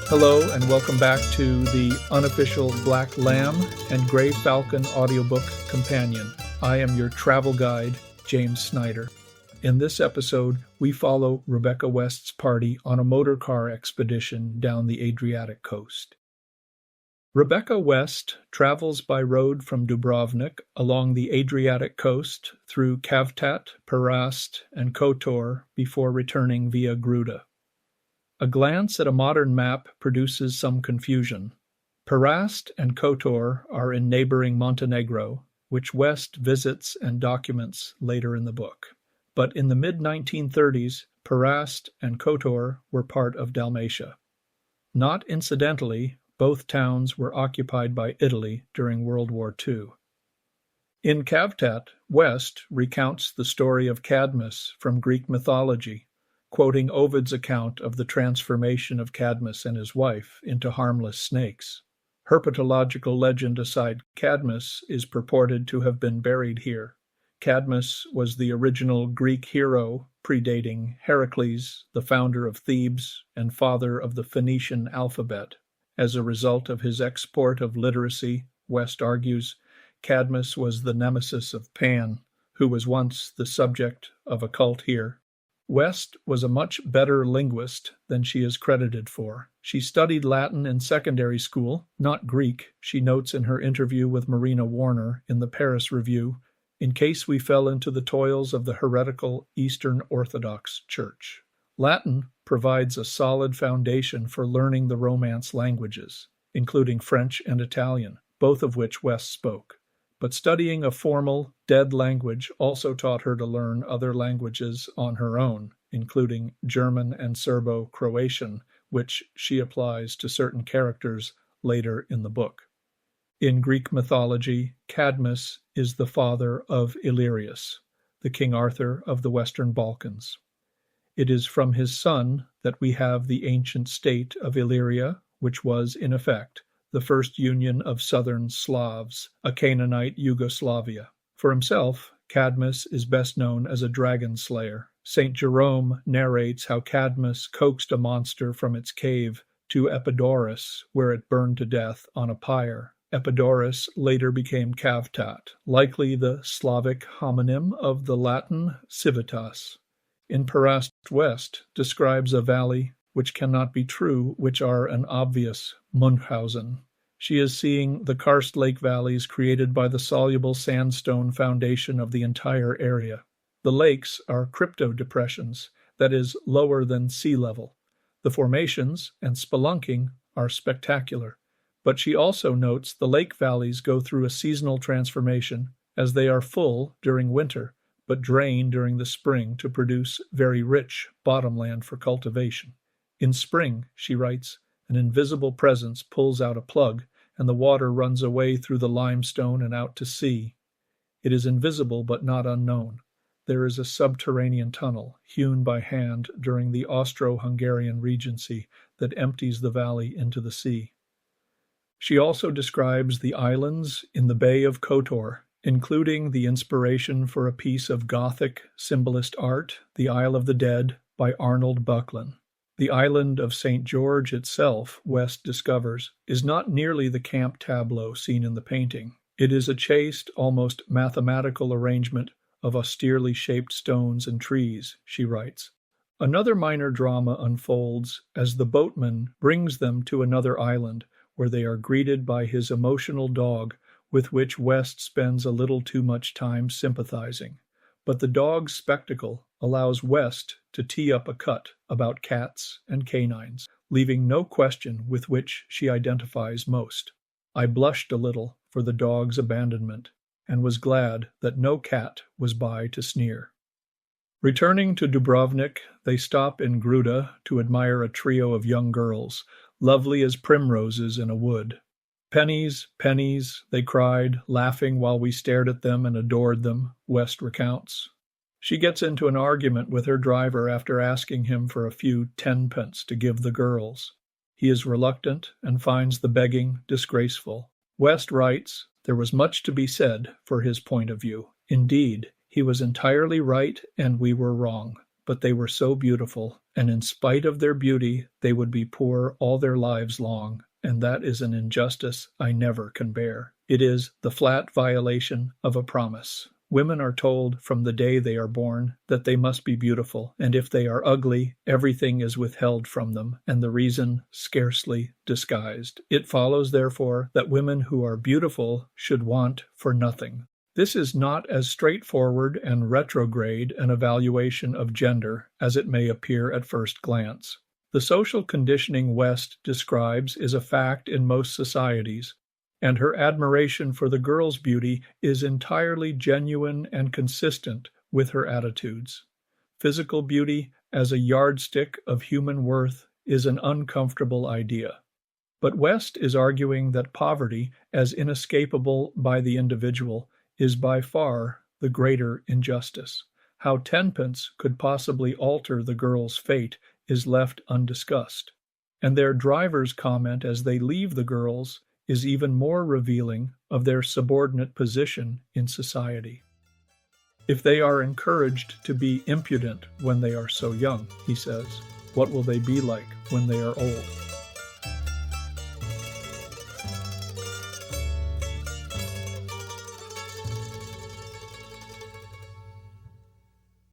Hello and welcome back to the unofficial Black Lamb and Gray Falcon audiobook companion. I am your travel guide, James Snyder. In this episode, we follow Rebecca West's party on a motorcar expedition down the Adriatic coast. Rebecca West travels by road from Dubrovnik along the Adriatic coast through Cavtat, Perast, and Kotor before returning via Gruda. A glance at a modern map produces some confusion. Perast and Kotor are in neighboring Montenegro, which West visits and documents later in the book. But in the mid-1930s, Perast and Kotor were part of Dalmatia. Not incidentally, both towns were occupied by Italy during World War II. In Cavtat, West recounts the story of Cadmus from Greek mythology, quoting Ovid's account of the transformation of Cadmus and his wife into harmless snakes. Herpetological legend aside, Cadmus is purported to have been buried here. Cadmus was the original Greek hero predating Heracles, the founder of Thebes and father of the Phoenician alphabet. As a result of his export of literacy, West argues, Cadmus was the nemesis of Pan, who was once the subject of a cult here. West was a much better linguist than she is credited for. She studied Latin in secondary school, not Greek, she notes in her interview with Marina Warner in the Paris Review, in case we fell into the toils of the heretical Eastern Orthodox Church. Latin provides a solid foundation for learning the Romance languages, including French and Italian, both of which West spoke. But studying a formal, dead language also taught her to learn other languages on her own, including German and Serbo-Croatian, which she applies to certain characters later in the book. In Greek mythology, Cadmus is the father of Illyrius, the King Arthur of the Western Balkans. It is from his son that we have the ancient state of Illyria, which was, in effect, the first union of southern Slavs, a Canaanite Yugoslavia. For himself, Cadmus is best known as a dragon slayer. St. Jerome narrates how Cadmus coaxed a monster from its cave to Epidaurus, where it burned to death on a pyre. Epidaurus later became Cavtat, likely the Slavic homonym of the Latin civitas. In Perast, West describes a valley which cannot be true, which are an obvious Munchausen. She is seeing the karst lake valleys created by the soluble sandstone foundation of the entire area. The lakes are crypto-depressions, that is, lower than sea level. The formations and spelunking are spectacular, but she also notes the lake valleys go through a seasonal transformation as they are full during winter, but drain during the spring to produce very rich bottomland for cultivation. In spring, she writes, an invisible presence pulls out a plug, and the water runs away through the limestone and out to sea. It is invisible but not unknown. There is a subterranean tunnel, hewn by hand during the Austro-Hungarian Regency, that empties the valley into the sea. She also describes the islands in the Bay of Kotor, including the inspiration for a piece of Gothic symbolist art, The Isle of the Dead, by Arnold Bucklin. The island of St. George itself, West discovers, is not nearly the camp tableau seen in the painting. It is a chaste, almost mathematical arrangement of austerely shaped stones and trees, she writes. Another minor drama unfolds as the boatman brings them to another island, where they are greeted by his emotional dog, with which West spends a little too much time sympathizing. But the dog's spectacle allows West to tee up a cut about cats and canines, leaving no question with which she identifies most. I blushed a little for the dog's abandonment, and was glad that no cat was by to sneer. Returning to Dubrovnik, they stop in Gruda to admire a trio of young girls, lovely as primroses in a wood. Pennies, pennies, they cried, laughing while we stared at them and adored them, West recounts. She gets into an argument with her driver after asking him for a few tenpence to give the girls. He is reluctant and finds the begging disgraceful. West writes, there was much to be said for his point of view. Indeed, he was entirely right and we were wrong. but they were so beautiful, and in spite of their beauty, they would be poor all their lives long, and that is an injustice I never can bear. It is the flat violation of a promise. Women are told from the day they are born that they must be beautiful, and if they are ugly, everything is withheld from them, and the reason scarcely disguised. It follows, therefore, that women who are beautiful should want for nothing. This is not as straightforward and retrograde an evaluation of gender as it may appear at first glance. The social conditioning West describes is a fact in most societies, and her admiration for the girl's beauty is entirely genuine and consistent with her attitudes. Physical beauty as a yardstick of human worth is an uncomfortable idea. But West is arguing that poverty, as inescapable by the individual, is by far the greater injustice. How tenpence could possibly alter the girl's fate is left undiscussed, and their driver's comment as they leave the girls is even more revealing of their subordinate position in society. If they are encouraged to be impudent when they are so young, he says, what will they be like when they are old?